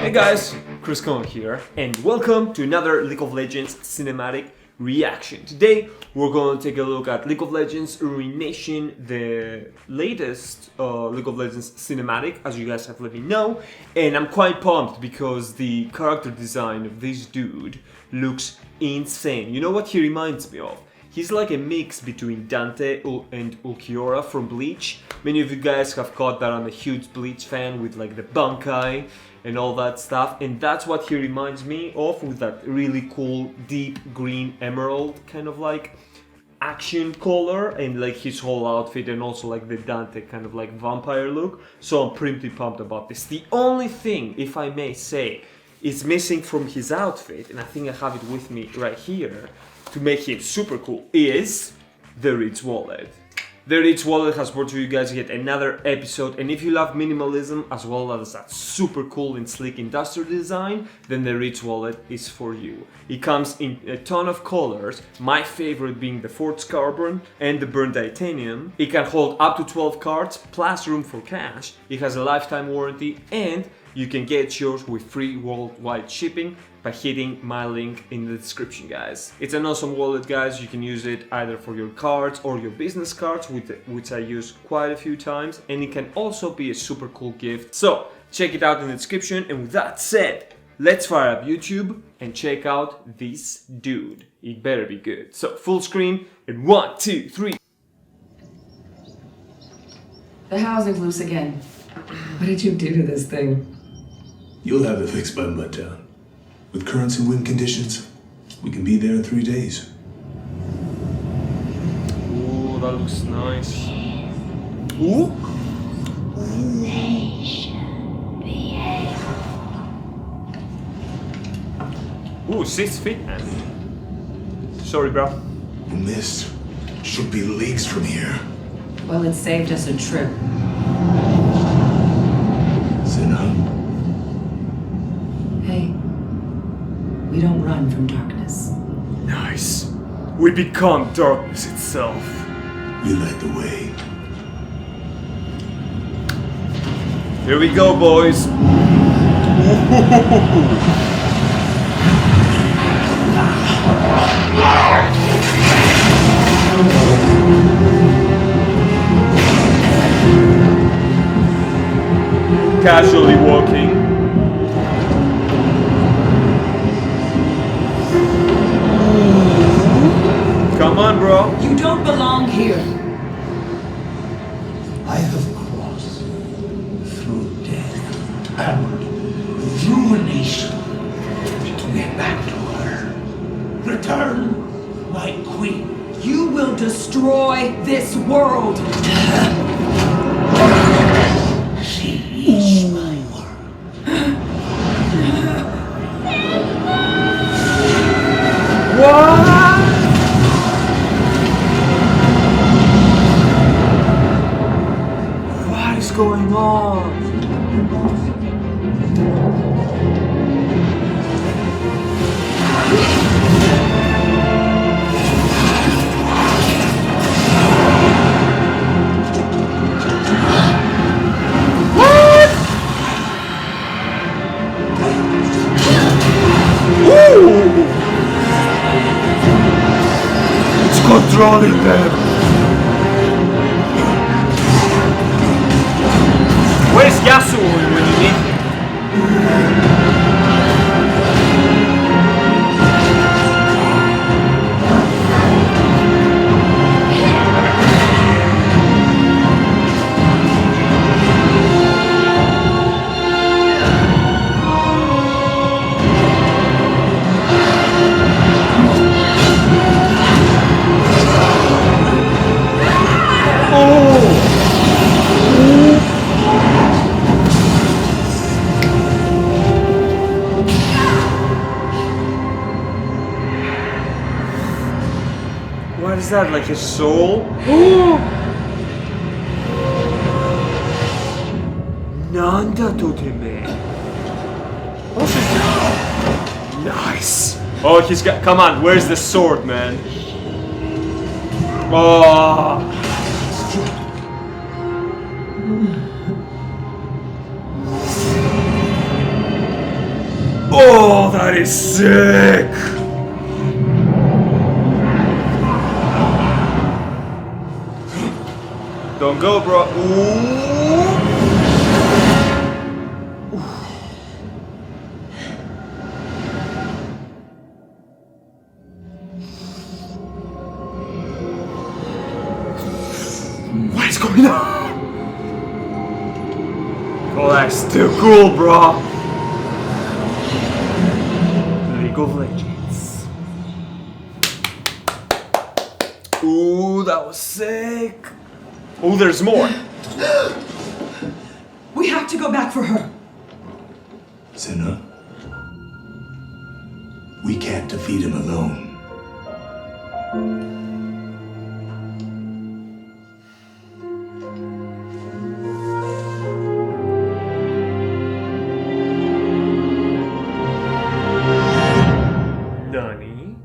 Hey guys, Chris Cohen here, and welcome to another League of Legends cinematic reaction. Today we're going to take a look at League of Legends Ruination, the latest League of Legends cinematic, as you guys have let me know, and I'm quite pumped because the character design of this dude looks insane. You know what he reminds me of? He's like a mix between Dante and Ulquiorra from Bleach. Many of you guys have caught that I'm a huge Bleach fan with like the Bankai and all that stuff, and that's what he reminds me of, with that really cool deep green emerald kind of like action color and like his whole outfit, and also like the Dante kind of like vampire look. So I'm pretty pumped about this. The only thing, if I may say, is missing from his outfit, and I think I have it with me right here to make him super cool, is the Rich Wallet. The Rich Wallet has brought to you guys yet another episode, and if you love minimalism as well as that super cool and sleek industrial design, then the Rich Wallet is for you. It comes in a ton of colors, my favorite being the Forged Carbon and the Burnt Titanium. It can hold up to 12 cards, plus room for cash. It has a lifetime warranty, and you can get yours with free worldwide shipping by hitting my link in the description, guys. It's an awesome wallet, guys. You can use it either for your cards or your business cards, which I use quite a few times, and it can also be a super cool gift. So check it out in the description, and with that said, let's fire up YouTube and check out this dude. It better be good. So full screen in 1, 2, 3. The housing's loose again. What did you do to this thing? You'll have it fixed by Mudtown. With currents and wind conditions, we can be there in 3 days. Ooh, that looks nice. Ooh! Ooh, 6 feet, man. Sorry, bro. The mist should be leagues from here. Well, it saved us a trip. Sinha? Hey, we don't run from darkness. Nice. We become darkness itself. We light the way. Here we go, boys. Casually walking. Come on, bro. You don't belong here. I have crossed through death and ruination to get back to her. Return, my queen. You will destroy this world. She is my word. What? What is going on? Controlling them. Where's Yasuo when you need him? What is that, like his soul? Nanda toteme. Nice. Oh, he's got. Come on, where's the sword, man? Oh. That is sick! Don't go, bro. Ooh. What is going on? Oh, that's too cool, bro. League of Legends. Ooh, that was sick. Oh, there's more. We have to go back for her. Senna, we can't defeat him alone. Nani?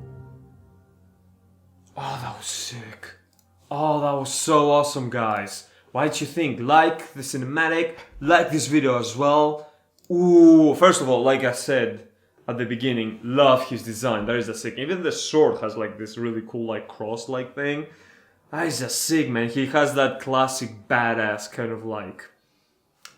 Oh, that was sick. Oh, that was so awesome, guys. What you think? Like the cinematic, like this video as well. Ooh, first of all, like I said at the beginning, love his design. That is a sick. Even the sword has like this really cool like cross-like thing. That is a sick, man. He has that classic badass kind of like,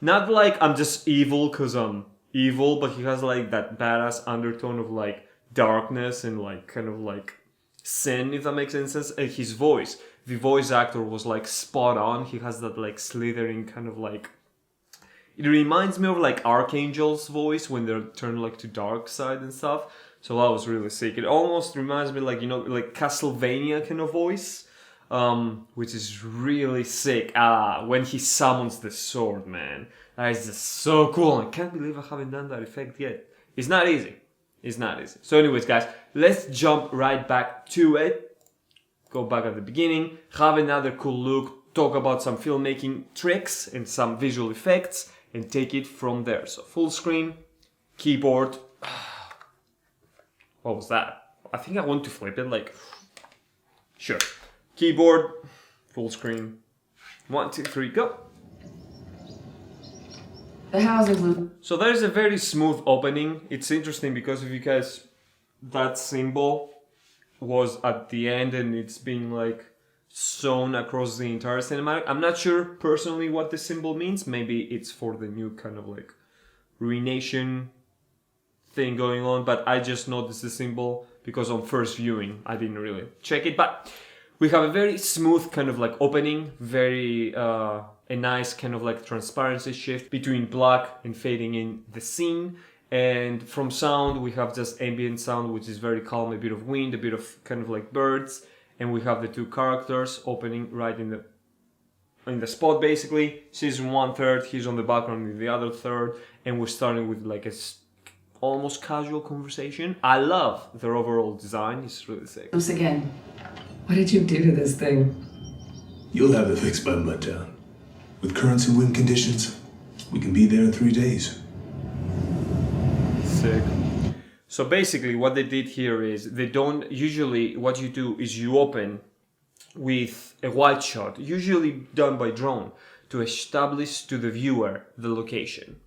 not like I'm just evil because I'm evil, but he has like that badass undertone of like darkness and like kind of like sin, if that makes any sense. And his voice, the voice actor was like spot on. He has that like slithering kind of like, it reminds me of like Archangel's voice when they're turned like to dark side and stuff. So that was really sick. It almost reminds me like, you know, like Castlevania kind of voice, which is really sick. When he summons the sword, man, that is just so cool. I can't believe I haven't done that effect yet. It's not easy. It's not easy. So anyways, guys, let's jump right back to it. Go back at the beginning, have another cool look, talk about some filmmaking tricks and some visual effects, and take it from there. So full screen, keyboard. What was that? I think I want to flip it, like, sure. Keyboard, full screen. 1, 2, 3, go. The housing loop. So there's a very smooth opening. It's interesting because if you guys, that symbol was at the end and it's being like sewn across the entire cinematic. I'm not sure personally what the symbol means. Maybe it's for the new kind of like Ruination thing going on, but I just noticed the symbol because on first viewing I didn't really check it. But we have a very smooth kind of like opening, very a nice kind of like transparency shift between black and fading in the scene. And from sound, we have just ambient sound, which is very calm, a bit of wind, a bit of kind of like birds. And we have the two characters opening right in the spot, basically. She's in 1/3, he's on the background in the other third. And we're starting with like a almost casual conversation. I love their overall design, it's really sick. Loose again. What did you do to this thing? You'll have it fixed by mudtown. With currents and wind conditions, we can be there in 3 days. Sick. So basically what they did here is they don't usually, what you do is you open with a wide shot, usually done by drone, to establish to the viewer the location.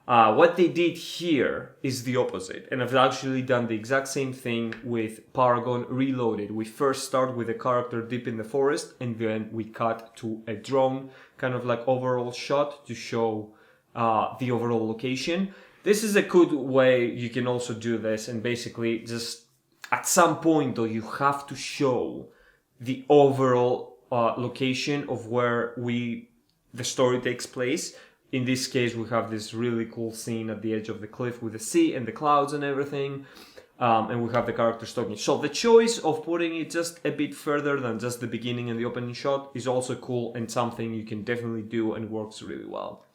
What they did here is the opposite, and I've actually done the exact same thing with Paragon Reloaded. We first start with a character deep in the forest, and then we cut to a drone kind of like overall shot to show the overall location. This is a good way you can also do this, and basically just at some point though you have to show the overall location of where the story takes place. In this case, we have this really cool scene at the edge of the cliff with the sea and the clouds and everything. And we have the characters talking. So the choice of putting it just a bit further than just the beginning and the opening shot is also cool and something you can definitely do and works really well.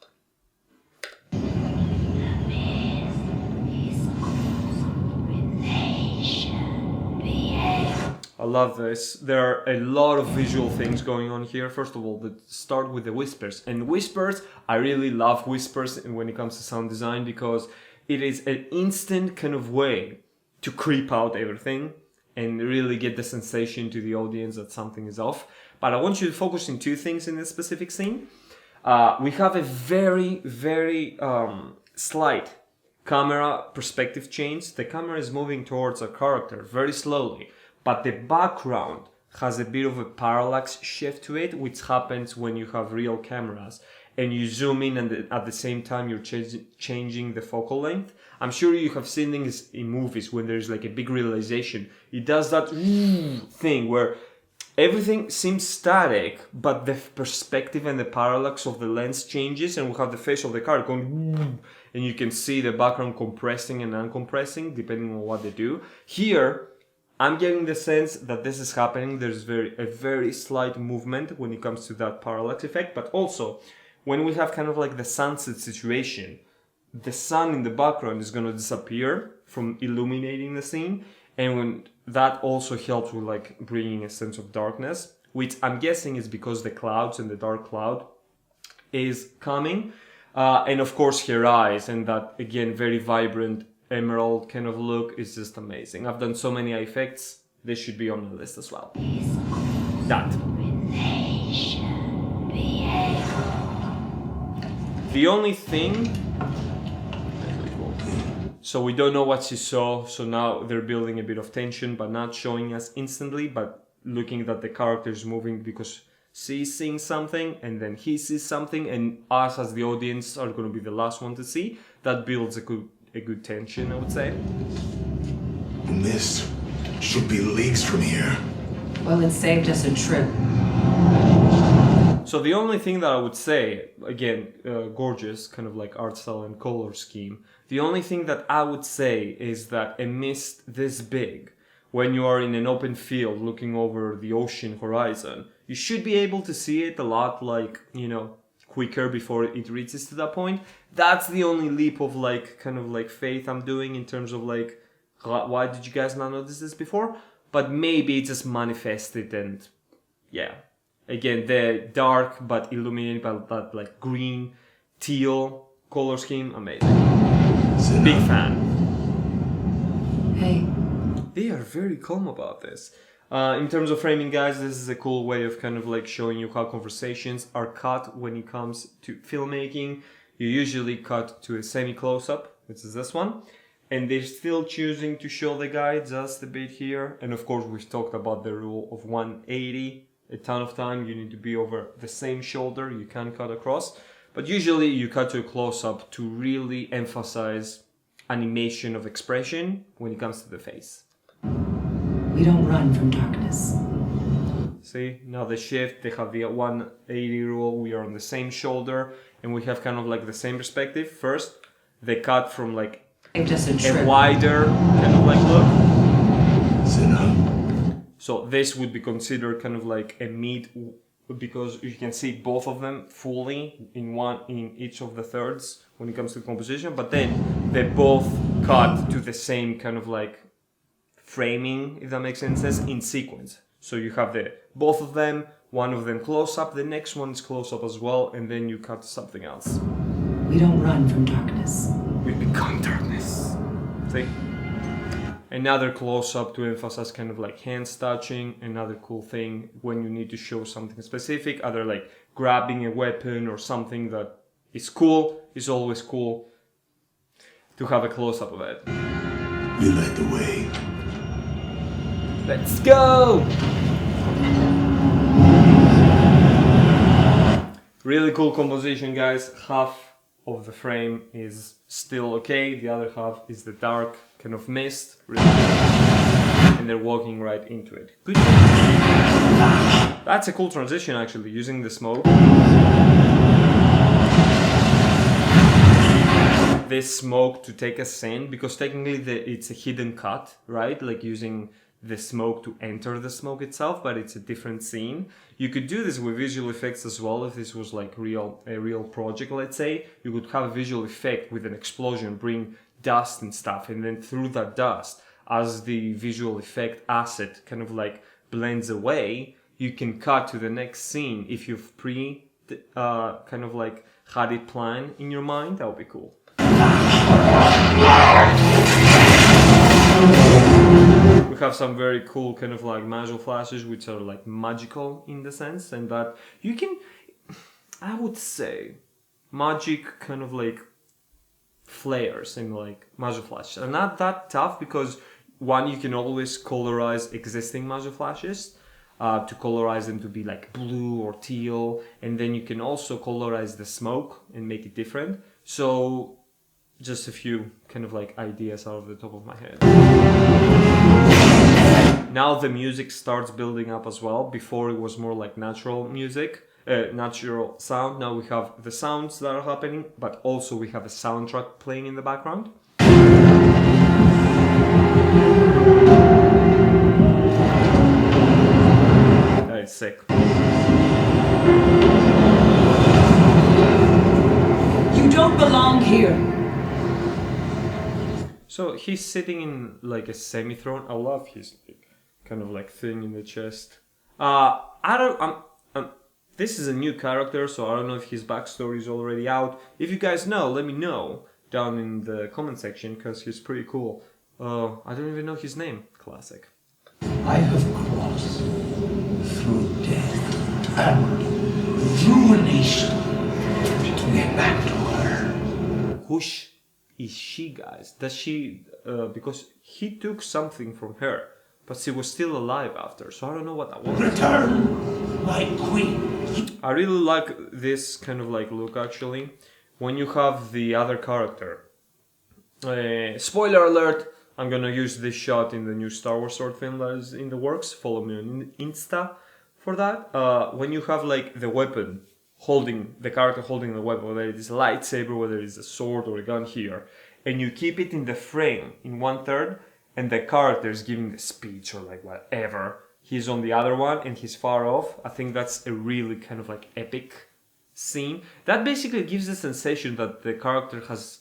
I love this. There are a lot of visual things going on here. First of all, let's start with the whispers. And whispers, I really love whispers when it comes to sound design because it is an instant kind of way to creep out everything and really get the sensation to the audience that something is off. But I want you to focus on two things in this specific scene. We have a very, very slight camera perspective change. The camera is moving towards a character very slowly, but the background has a bit of a parallax shift to it, which happens when you have real cameras and you zoom in and at the same time you're changing the focal length. I'm sure you have seen things in movies when there's like a big realization. It does that thing where everything seems static, but the perspective and the parallax of the lens changes, and we have the face of the car going, and you can see the background compressing and uncompressing depending on what they do. Here, I'm getting the sense that this is happening. There's a very slight movement when it comes to that parallax effect, but also when we have kind of like the sunset situation, the sun in the background is going to disappear from illuminating the scene, and when that also helps with like bringing a sense of darkness, which I'm guessing is because the clouds and the dark cloud is coming, and of course her eyes and that again very vibrant emerald kind of look is just amazing. I've done so many effects, this should be on the list as well. That. The only thing, so we don't know what she saw, so now they're building a bit of tension but not showing us instantly, but looking that the character is moving because she's seeing something and then he sees something, and us as the audience are going to be the last one to see. That builds a good tension, I would say. The mist should be leagues from here. Well, it saved us a trip. So the only thing that I would say, again, gorgeous kind of like art style and color scheme. The only thing that I would say is that a mist this big, when you are in an open field looking over the ocean horizon, you should be able to see it a lot like, you know, quicker before it reaches to that point. That's the only leap of like kind of like faith I'm doing in terms of like, why did you guys not notice this before? But maybe it just manifested, and yeah. Again, the dark but illuminated by that like green, teal color scheme, amazing. Big fan. Hey. They are very calm about this. In terms of framing, guys, this is a cool way of kind of like showing you how conversations are cut when it comes to filmmaking. You usually cut to a semi-close-up, which is this one. And they're still choosing to show the guy just a bit here. And of course, we've talked about the rule of 180. A ton of time, you need to be over the same shoulder, you can't cut across. But usually you cut to a close-up to really emphasize animation of expression when it comes to the face. We don't run from darkness. See, now the shift, they have the 180 rule, we are on the same shoulder, and we have kind of like the same perspective. First, they cut from like a wider kind of like look. Sit up. So this would be considered kind of like a mid, because you can see both of them fully in each of the thirds when it comes to composition, but then they both cut to the same kind of like framing, if that makes any sense, in sequence. So you have both of them, one of them close up, the next one is close up as well, and then you cut to something else. We don't run from darkness. We become darkness. See? Another close-up to emphasize kind of like hands touching. Another cool thing when you need to show something specific, either like grabbing a weapon or something that is cool, is always cool to have a close-up of it. You light the way. Let's go! Really cool composition, guys. Half of the frame is still okay, the other half is the dark kind of mist, really, and they're walking right into it. Good. That's a cool transition, actually, using the smoke. This smoke to take a scene, because technically it's a hidden cut, right? Like using the smoke to enter the smoke itself, but it's a different scene. You could do this with visual effects as well. If this was like a real project, let's say, you could have a visual effect with an explosion, bring dust and stuff, and then through that dust, as the visual effect asset kind of like blends away, you can cut to the next scene. If you've kind of like had it planned in your mind, that would be cool. We have some very cool kind of like magical flashes, which are like magical in the sense, and that you can, I would say, magic kind of like flares and like muzzle flashes. They're not that tough because one, you can always colorize existing muzzle flashes to colorize them to be like blue or teal, and then you can also colorize the smoke and make it different. So just a few kind of like ideas out of the top of my head. Now the music starts building up as well. Before it was more like natural music, natural sound. Now we have the sounds that are happening, but also we have a soundtrack playing in the background. That is sick. You don't belong here. So he's sitting in like a semi-throne. I love his kind of like thing in the chest. This is a new character, so I don't know if his backstory is already out. If you guys know, let me know down in the comment section, because he's pretty cool. I don't even know his name. Classic. I have crossed through death and ruination to get back to her. Who is she, guys? Does she... because he took something from her, but she was still alive after, so I don't know what that was. Return, my queen. I really like this kind of like look, actually. When you have the other character. Spoiler alert! I'm gonna use this shot in the new Star Wars short film that is in the works. Follow me on Insta for that. When you have like the weapon the character holding the weapon, whether it is a lightsaber, whether it is a sword or a gun here, and you keep it in the frame in 1/3, and the character is giving the speech or like whatever, he's on the other one and he's far off. I think that's a really kind of like epic scene. That basically gives the sensation that the character has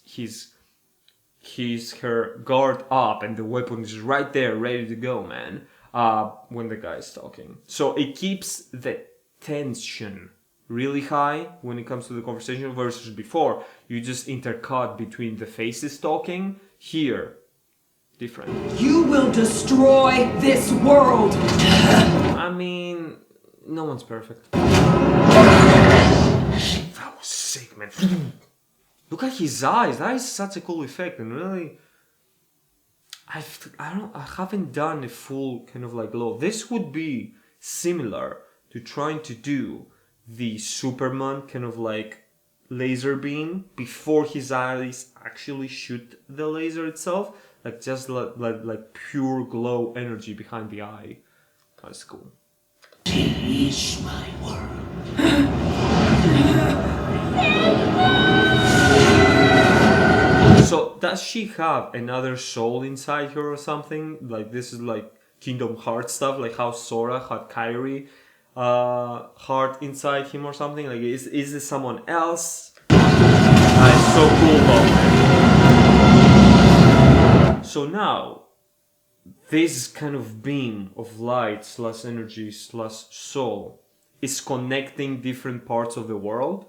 her guard up and the weapon is right there ready to go, man, when the guy is talking. So it keeps the tension really high when it comes to the conversation versus before you just intercut between the faces talking. Here, different. You will destroy this world. I mean, no one's perfect. That was sick, man. Look at his eyes. That is such a cool effect, and really, I haven't done a full kind of like glow. This would be similar to trying to do the Superman kind of like laser beam before his eyes actually shoot the laser itself. Like just like pure glow energy behind the eye. That's cool. She is my world. So does she have another soul inside her or something? Like this is like Kingdom Hearts stuff, like how Sora had Kairi heart inside him or something? Like is this someone else? It's so cool though. So now this kind of beam of light / energy / soul is connecting different parts of the world,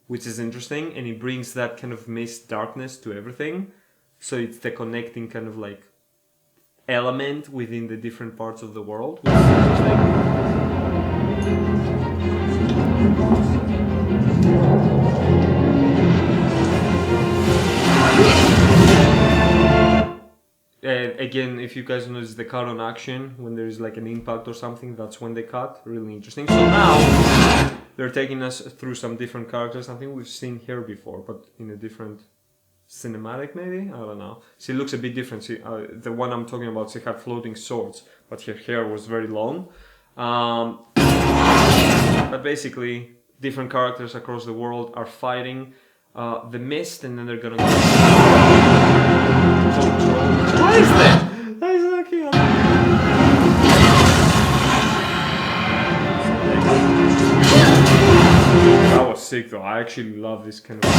which is interesting, and it brings that kind of mist darkness to everything. So it's the connecting kind of like element within the different parts of the world, which is interesting. Again, if you guys notice the cut on action, when there is like an impact or something, that's when they cut. Really interesting. So now they're taking us through some different characters. I think we've seen here before, but in a different cinematic maybe? I don't know. She looks a bit different. The one I'm talking about, she had floating swords, but her hair was very long. But basically, different characters across the world are fighting the mist, and then they're gonna go control. What is that? That is so cute. That was sick though. I actually love this kind of.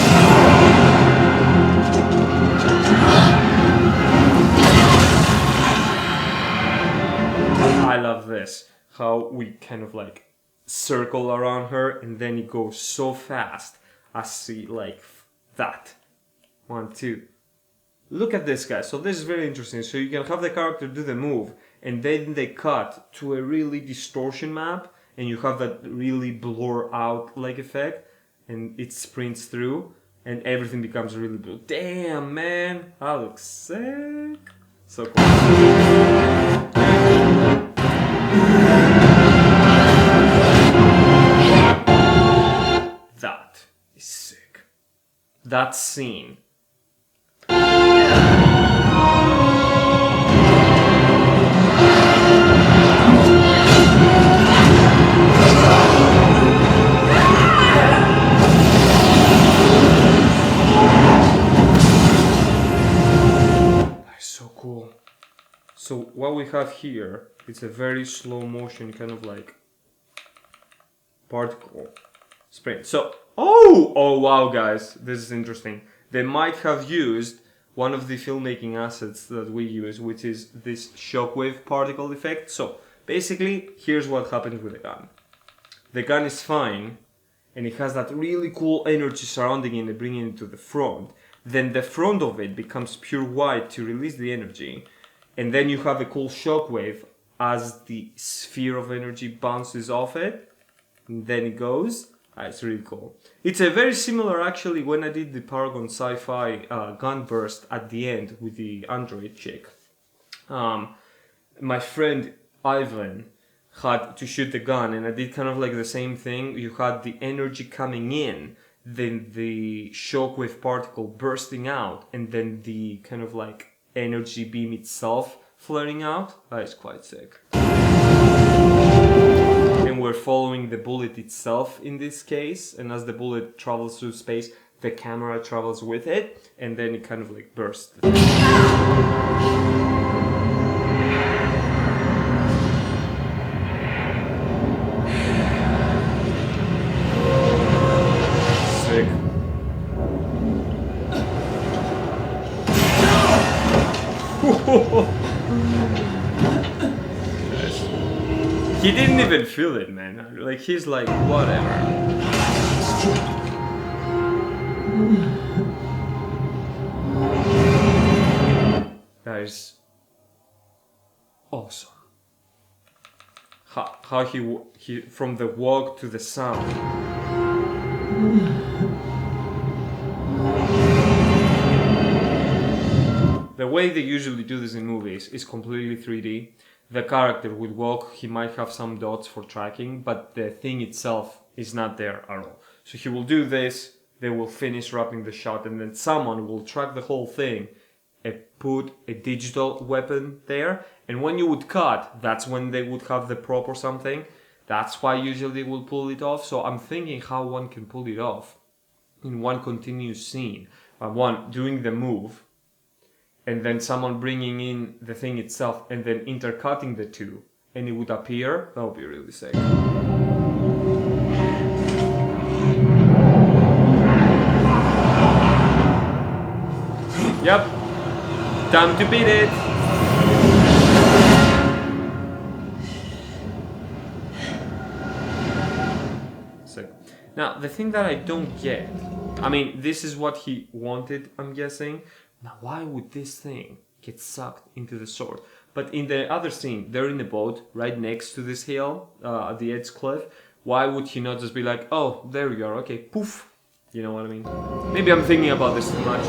I love this. How we kind of like circle around her and then it goes so fast. I see like that. 1, 2. Look at this, guys. So this is very interesting. So you can have the character do the move and then they cut to a really distortion map and you have that really blur out like effect and it sprints through and everything becomes really blue. Damn, man, that looks sick. So cool. That is sick. That scene. So cool. So what we have here, it's a very slow motion kind of like particle sprint. So, oh wow guys, this is interesting. They might have used one of the filmmaking assets that we use, which is this shockwave particle effect. So basically, here's what happens with the gun. The gun is fine, and it has that really cool energy surrounding it and bringing it to the front. Then the front of it becomes pure white to release the energy, and then you have a cool shockwave as the sphere of energy bounces off it, and then it goes. It's really cool. It's a very similar actually when I did the Paragon Sci-Fi gun burst at the end with the android chick. My friend Ivan had to shoot the gun, and I did kind of like the same thing. You had the energy coming in, then the shockwave particle bursting out, and then the kind of like energy beam itself flaring out. That is quite sick. And we're following the bullet itself in this case, and as the bullet travels through space, the camera travels with it, and then it kind of like bursts. Sick. He didn't even feel it, man. Like, he's like, whatever. That is awesome. How he from the walk to the sound. The way they usually do this in movies is completely 3D. The character would walk, he might have some dots for tracking, but the thing itself is not there at all. So he will do this, they will finish wrapping the shot, and then someone will track the whole thing and put a digital weapon there. And when you would cut, that's when they would have the prop or something. That's why usually they will pull it off. So I'm thinking how one can pull it off in one continuous scene. One doing the move, and then someone bringing in the thing itself, and then intercutting the two, and it would appear. That would be really sick. Yep. Time to beat it. Sick. Now, the thing that I don't get, I mean, this is what he wanted, I'm guessing. Now, why would this thing get sucked into the sword? But in the other scene, they're in the boat right next to this hill, at the edge cliff. Why would he not just be like, oh, there you are, okay, poof. You know what I mean? Maybe I'm thinking about this too much.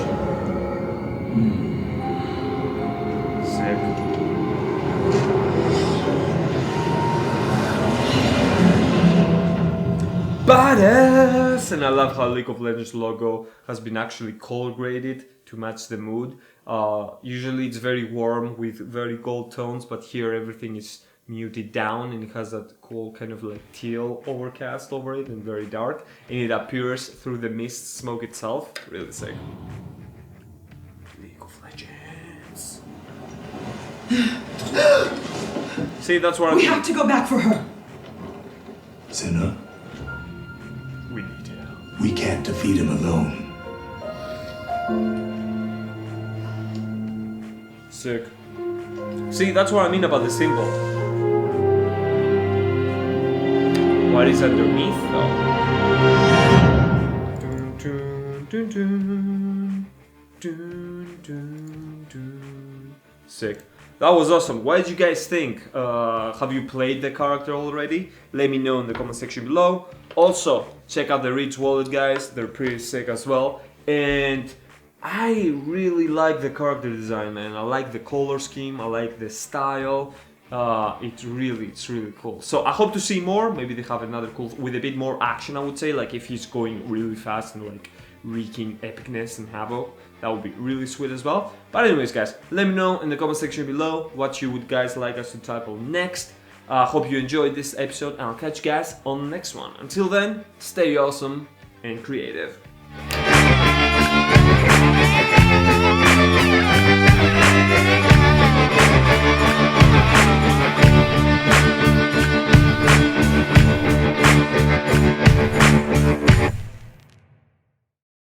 Sick. Badass! And I love how League of Legends logo has been actually color graded to match the mood. Usually it's very warm with very gold tones, but here everything is muted down and it has that cool kind of like teal overcast over it and very dark, and it appears through the mist smoke itself. Really sick. League of Legends. See, that's what I mean. We have to go back for her. Senna, We need help. we can't defeat him alone. Sick. See, that's what I mean about the symbol. What is underneath though? Dun, dun, dun, dun, dun, dun, dun. Sick. That was awesome. What did you guys think? Have you played the character already? Let me know in the comment section below. Also, check out the Reach wallet, guys. They're pretty sick as well. and I really like the character design, man. I like the color scheme, I like the style. It's really cool. So I hope to see more. Maybe they have another cool with a bit more action, I would say, like if he's going really fast and like wreaking epicness and havoc. That would be really sweet as well. But anyways, guys, let me know in the comment section below what you would guys like us to tackle next. Hope you enjoyed this episode, and I'll catch you guys on the next one. Until then, stay awesome and creative.